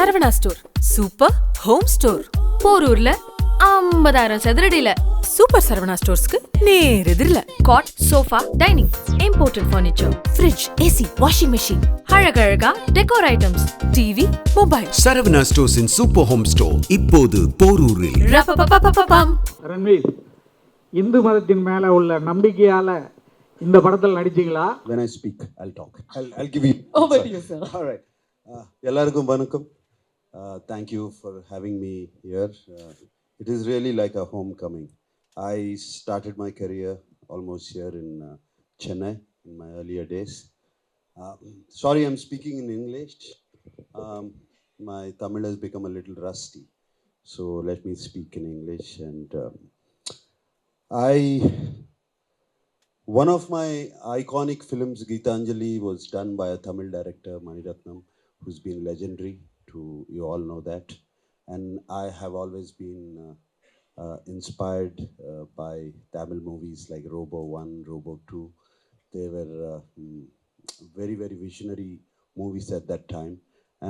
Saravana store super home store போரூர்ல 50,000 சதுரடியில super Saravana ஸ்டோர்ஸ்க்கு நேர் எதிரில cot sofa dining imported furniture fridge AC washing machine அழகழகா decor items TV mobile Saravana stores in super home store இப்போது போரூரில். ரன்வீர், இந்து மதத்தின் மேல உள்ள நம்பிக்கையால இந்த படத்தில் நடிச்சீங்களா? When I speak, I'll talk. I'll give you. Over to you, sir. All right. எல்லாருக்கும் வணக்கம். Thank you for having me here. It is really like a homecoming. I started my career almost here in Chennai in my earlier days. Sorry, I'm speaking in English. My Tamil has become a little rusty, so let me speak in English. And one of my iconic films, Geetanjali, was done by a Tamil director, Maniratnam, who's been legendary. You all know that. And I have always been inspired by Tamil movies like Robo 1, Robo 2. They were very, very visionary movies at that time.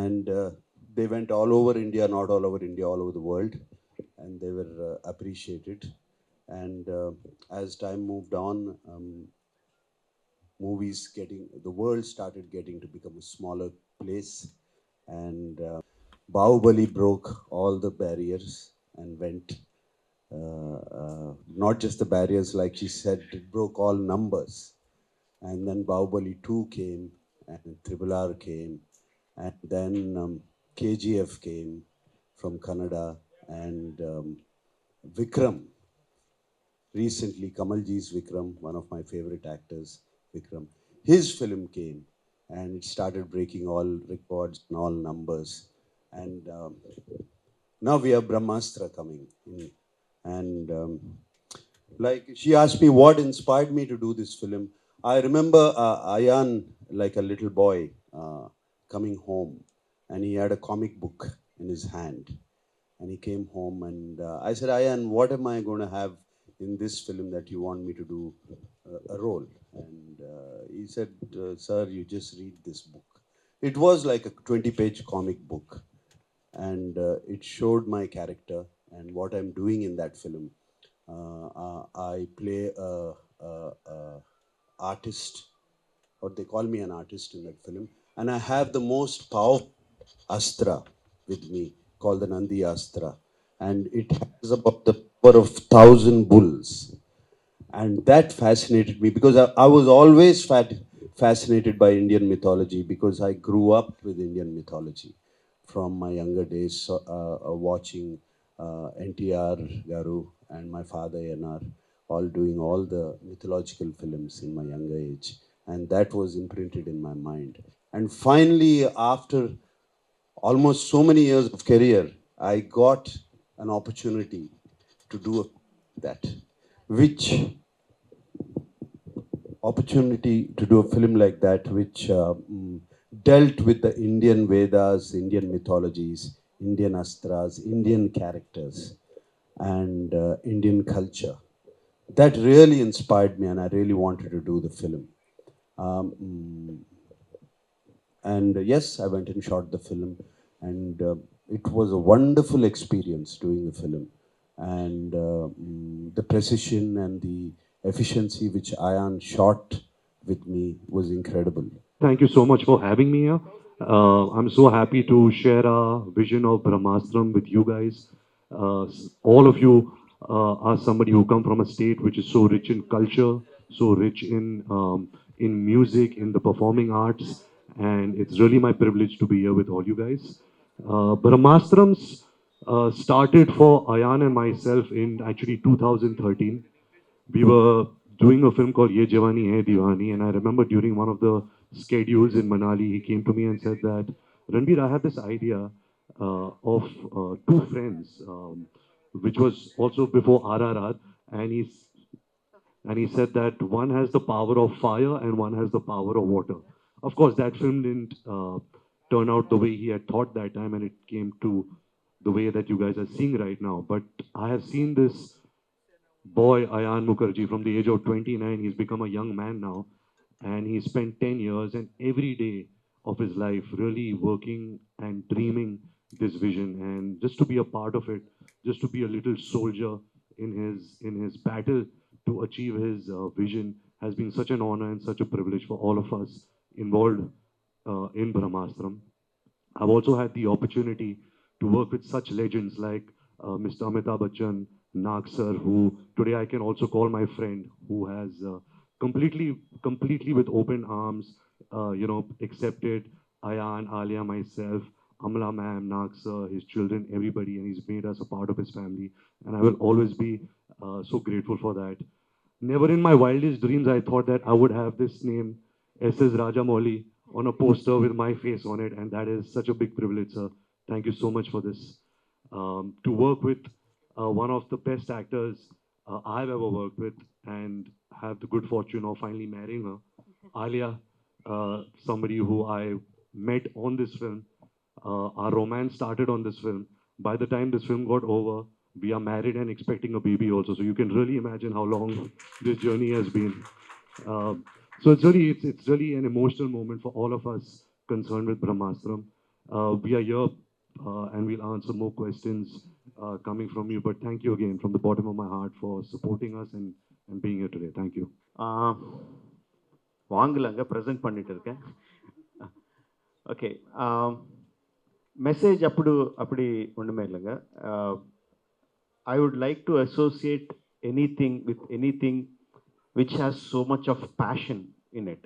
And they went all over India, not all over India, all over the world. And they were appreciated. And as time moved on, the world started getting to become a smaller place. And Bahubali broke all the barriers and went, not just the barriers, like she said, it broke all numbers. And then Bahubali 2 came, and Triple R came, and then KGF came from Kannada, and Vikram. Recently, Kamalji's Vikram, one of my favorite actors, Vikram, his film came, and it started breaking all records and all numbers. And now we have Brahmāstra coming in. And like she asked me what inspired me to do this film. I remember Ayan, like a little boy, coming home, and he had a comic book in his hand. And he came home, and I said, Ayan, what am I going to have in this film that you want me to do a role? And he said, sir, you just read this book. It was like a 20-page comic book, and it showed my character and what I'm doing in that film. I play a artist, or they call me an artist in that film, and I have the most powerful Astra with me, called the Nandi Astra, and it has about the power of 1,000 bulls. And that fascinated me because I was always fascinated by Indian mythology, because I grew up with Indian mythology from my younger days, watching NTR Garu and my father NR all doing all the mythological films in my younger age. And that was imprinted in my mind. And finally, after almost so many years of career, I got an opportunity to do that. Which opportunity to do a film like that, which dealt with the Indian Vedas, Indian mythologies, Indian Astras, Indian characters, and Indian culture. That really inspired me, and I really wanted to do the film. And yes, I went and shot the film, and it was a wonderful experience doing the film. And the precision and the efficiency which Ayan shot with me was incredible. Thank you so much for having me here. I'm so happy to share our vision of Brahmastra with you guys. All of you are somebody who come from a state which is so rich in culture, so rich in music, in the performing arts, and it's really my privilege to be here with all you guys. Brahmastrams started for Ayan and myself in actually 2013. We were doing a film called Ye Jawani Hai Diwani, and I remember during one of the schedules in Manali, he came to me and said that, Ranbir, I have this idea of two friends, which was also before RRR, and he said that one has the power of fire and one has the power of water. Of course, that film didn't turn out the way he had thought that time, and it came to the way that you guys are seeing right now. But I have seen this boy, Ayan Mukerji, from the age of 29, he's become a young man now, and he spent 10 years and every day of his life really working and dreaming this vision, and just to be a part of it, just to be a little soldier in his battle to achieve his vision has been such an honor and such a privilege for all of us involved in Brahmastra. I've also had the opportunity to work with such legends like Mr. Amitabh Bachchan, Nag sir, who today I can also call my friend, who has completely with open arms, accepted Ayan, Alia, myself, Amla ma'am, Nag sir, his children, everybody, and he's made us a part of his family. And I will always be so grateful for that. Never in my wildest dreams I thought that I would have this name, SS Rajamouli, on a poster with my face on it, and that is such a big privilege, sir. Thank you so much for this. To work with one of the best actors I've ever worked with, and have the good fortune of finally marrying her, Alia, somebody who I met on this film. Our romance started on this film. By the time this film got over, we are married and expecting a baby also. So you can really imagine how long this journey has been. So it's really an emotional moment for all of us concerned with Brahmastra. We are here and we'll answer more questions coming from you. But thank you again from the bottom of my heart for supporting us and being here today. Thank you. வாங்கலங்க present பண்ணிட்டு இருக்கேன். Okay, message அப்படி ஒன்றுமே இல்லைங்க. I would like to associate anything with anything which has so much of passion in it.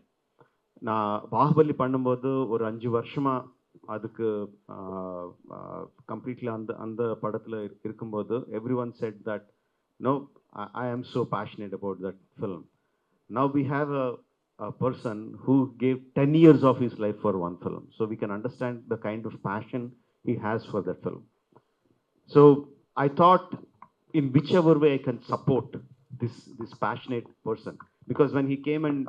நான் பாகுபலி பண்ணும்போது ஒரு 5 வருஷமாக அதுக்கு கம்ப்ளீட்லி அந்த படத்தில் இருக்கும்போது everyone said that no I am so passionate about that film. Now we have a person who gave 10 years of his life for one film. So we can understand the kind of passion he has for that film. So I thought in whichever way I can support this passionate person. Because when he came and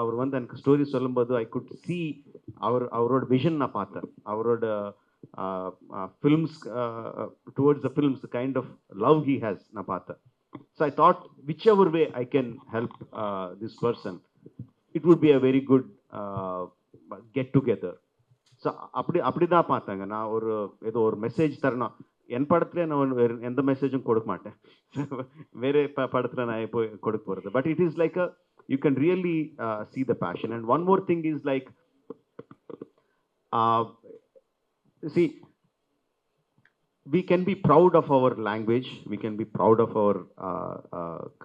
our one then story solumbadu, I could see our vision na paatha. Our films towards the films, the kind of love he has na paatha. So I thought whichever way I can help this person, it would be a very good get together. So அப்படி தான் பார்த்தாங்க. நான் ஏதோ ஒரு message தரணும், என் படத்துல நான் எந்த மெசேஜும் கொடுக்க மாட்டேன், வேறு படத்தில் நான் போய் கொடுக்க போகிறது. But it is like you can really see the passion. And one more thing is like, see, we can be proud of our language, we can be proud of our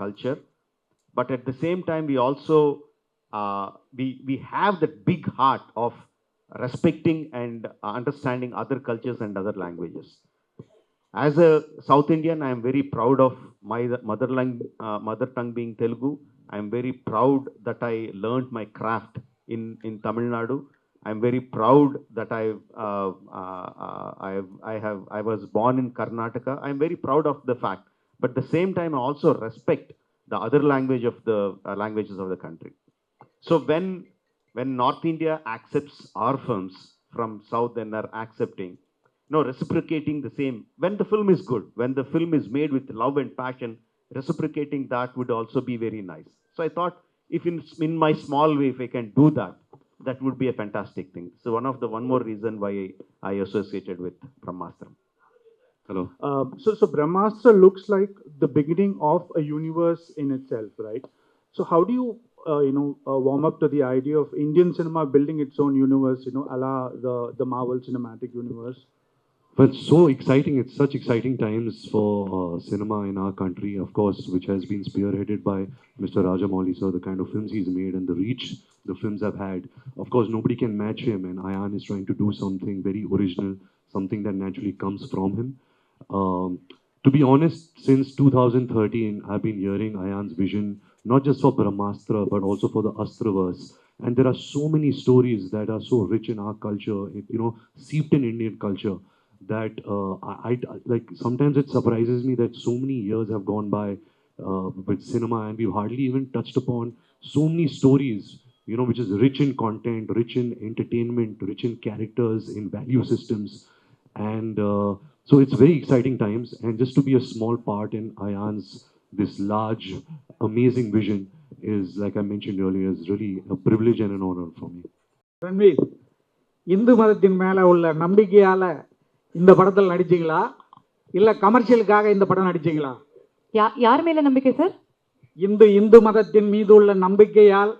culture, but at the same time we also we have that big heart of respecting and understanding other cultures and other languages. As a South Indian, I am very proud of my mother tongue being Telugu. I am very proud that I learned my craft in Tamil Nadu. I am very proud that I was born in Karnataka. I am very proud of the fact. But at the same time, I also respect the other language of the languages of the country. So when North India accepts our films from South and are accepting, reciprocating the same, when the film is good, when the film is made with love and passion, reciprocating that would also be very nice. So I thought, if in my small way, if I can do that, that would be a fantastic thing. So one more reason why I associated with Brahmastra. Hello. So Brahmastra looks like the beginning of a universe in itself, right? So how do you warm up to the idea of Indian cinema building its own universe, a la the Marvel Cinematic Universe? Well, it's so exciting. It's such exciting times for cinema in our country, of course, which has been spearheaded by Mr. Rajamouli, sir, the kind of films he's made and the reach the films have had. Of course, nobody can match him, and Ayan is trying to do something very original, something that naturally comes from him. To be honest, since 2013, I've been hearing Ayan's vision, not just for Brahmastra, but also for the Astraverse. And there are so many stories that are so rich in our culture, seeped in Indian culture, that I like, sometimes it surprises me that so many years have gone by with cinema, and we've hardly even touched upon so many stories, which is rich in content, rich in entertainment, rich in characters, in value systems. And so it's very exciting times, and just to be a small part in Ayan's this large, amazing vision is, like I mentioned earlier, is really a privilege and an honor for me. Ranveer, Hindu மதத்தின் மேலே உள்ள நம்பிக்கையால் இந்த படத்தில் நடிச்சீங்களா இல்லை கமர்ஷியலுக்காக இந்த படம் நடிச்சீங்களா? யார் மேல நம்பிக்கை சார்? இந்து மதத்தின் மீது உள்ள நம்பிக்கையால்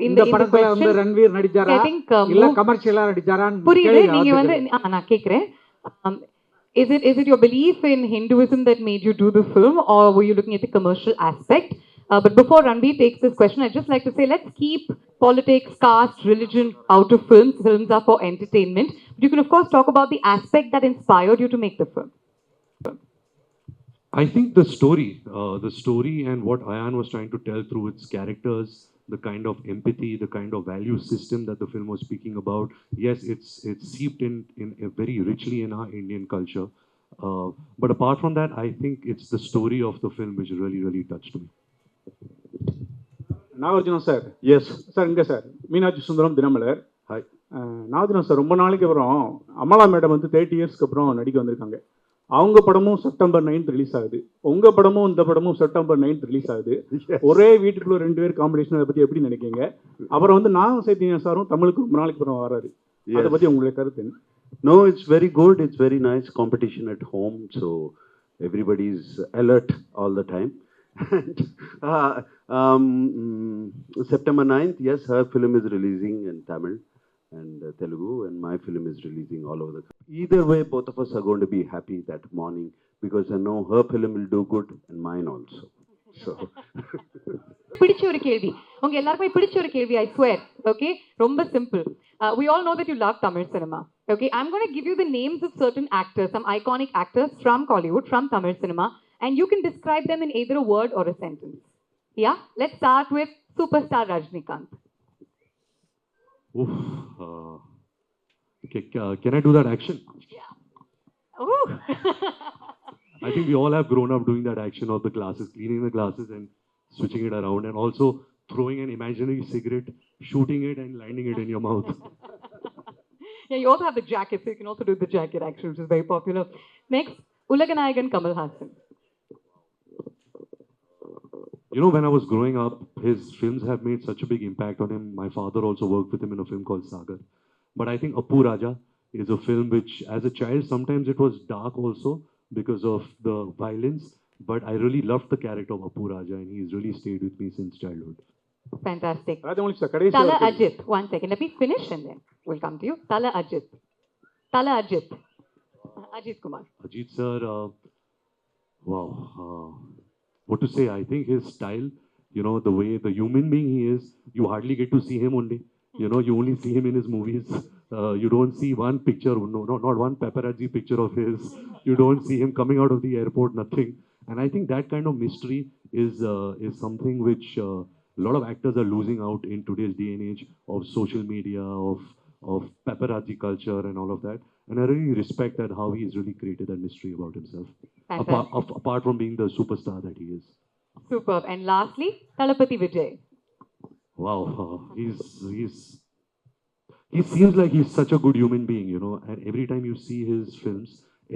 இந்த படத்துல வந்து ரன்வீர் நடிச்சாரா இல்ல கமர்ஷியலா நடிச்சாரான்னு புரியுது. நீங்க வந்து நான் கேக்குறேன், is it your belief in Hinduism that made you do the film, or were you looking at the commercial aspect? But before Ranbir takes this question, I'd just like to say, let's keep politics, caste, religion out of films. Films are for entertainment. But you can of course talk about the aspect that inspired you to make the film. I think the story and what Ayan was trying to tell through its characters, the kind of empathy, the kind of value system that the film was speaking about. Yes, it's seeped in very richly in our Indian culture. But apart from that, I think it's the story of the film which really touched me. Nagarjuna sir. Yes sir இங்கே sir Meenakshi Sundaram Dinamalar. Hi. Nagarjuna sir ரொம்ப நாளைக்கு அப்புறம் Amala madam வந்து 30 இயர்ஸ்க்கு அப்புறம் நடிக்க வந்திருக்காங்க. அவங்க படமும் செப்டம்பர் 9 ரிலீஸ் ஆகுது, உங்க படமும் இந்த படமும் செப்டம்பர் 9 ரிலீஸ் ஆகுது. ஒரே வீட்டுக்குள்ள 2 பேர் காம்பினேஷன், அதை பத்தி எப்படி நினைக்கிறீங்க? அப்புறம் வந்து நான் சைத்தன்யா சாரும் தமிழுக்கு ரொம்ப நாளைக்கு அப்புறம் வராரு, அதை பத்தி உங்களுடைய கருத்து என்ன? No, it's very good. It's very nice competition at home, so everybody's alert all the time. September 9th, yes, her film is releasing in Tamil and Telugu, and my film is releasing all over the country. Either way, both of us are going to be happy that morning because I know her film will do good and mine also. So பிடிச்ச ஒரு கேள்வி, உங்க எல்லாருக்கும் பிடிச்ச ஒரு கேள்வி, I swear. Okay, ரொம்ப simple. We all know that you love Tamil cinema. Okay, I'm going to give you the names of certain actors, some iconic actors from Kollywood, from Tamil cinema, and you can describe them in either a word or a sentence. Yeah, let's start with superstar Rajinikanth. Oof. Okay, can I do that action? Yeah. Ooh. I think we all have grown up doing that action of the glasses, cleaning the glasses and switching it around, and also throwing an imaginary cigarette, shooting it and landing it in your mouth. Yeah, you also have the jacket, so you can also do the jacket action, which is very popular. Next, Ulaganayagan Kamal Haasan. You know, when I was growing up, his films have made such a big impact on him. My father also worked with him in a film called Sagar. But I think Appu Raja is a film which, as a child, sometimes it was dark also because of the violence. But I really loved the character of Appu Raja, and he's really stayed with me since childhood. Fantastic. Rajamouli sir, கடைசி Tala Ajit. One second, let me finish and then we'll come to you. Tala Ajit. Tala Ajit. Ajit Kumar. Ajit sir, wow. What to say? I think his style, you know, the way the human being he is, you hardly get to see him only. You know, you only see him in his movies. You don't see one picture, no, not one paparazzi picture of his. You don't see him coming out of the airport, nothing. And I think that kind of mystery is something which a lot of actors are losing out in today's day and age of social media, of paparazzi culture and all of that. And I really respect that how he has really created that mystery about himself. Apart from being the superstar that he is. Superb. And lastly, Talapati Vijay. Wow, he seems like he's such a good human being, you know. And every time you see his films,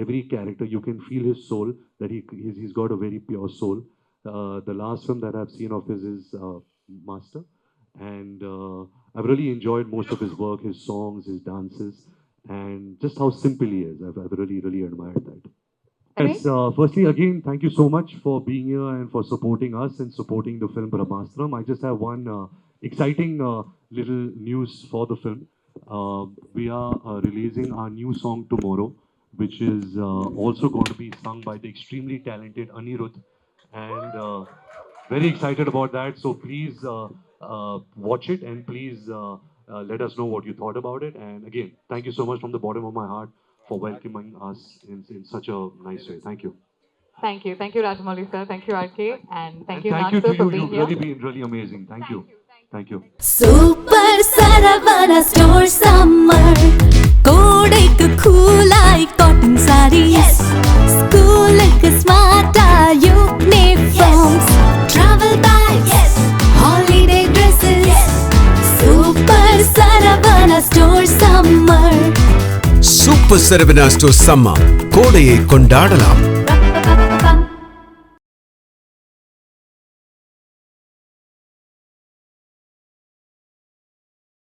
every character, you can feel his soul, that he's got a very pure soul. The last film that I've seen of his is Master, and I've really enjoyed most of his work, his songs, his dances, and just how simple he is. I've really admired that. Yes, firstly, again, thank you so much for being here and for supporting us and supporting the film Brahmastra. I just have one exciting little news for the film. We are releasing our new song tomorrow, which is also going to be sung by the extremely talented Anirudh, and very excited about that. So please watch it, and please let us know what you thought about it. And again, thank you so much from the bottom of my heart for welcoming us in such a nice way. Thank you. Thank you, Rajamouli sir. Thank you, RK, and thank you, Thank you Natu, to for you. being You've here. really been really amazing. Thank you. Thank you. Super Saravana Store Summer. Kodaiku coolai cotton saree. Yes. Schoolukku smart uniforms. Yes. Travel bags. Yes. Holiday dresses. Yes. Super Saravana Store Summer. Super Saravana store summer கோடையை கொண்டாடலாம்.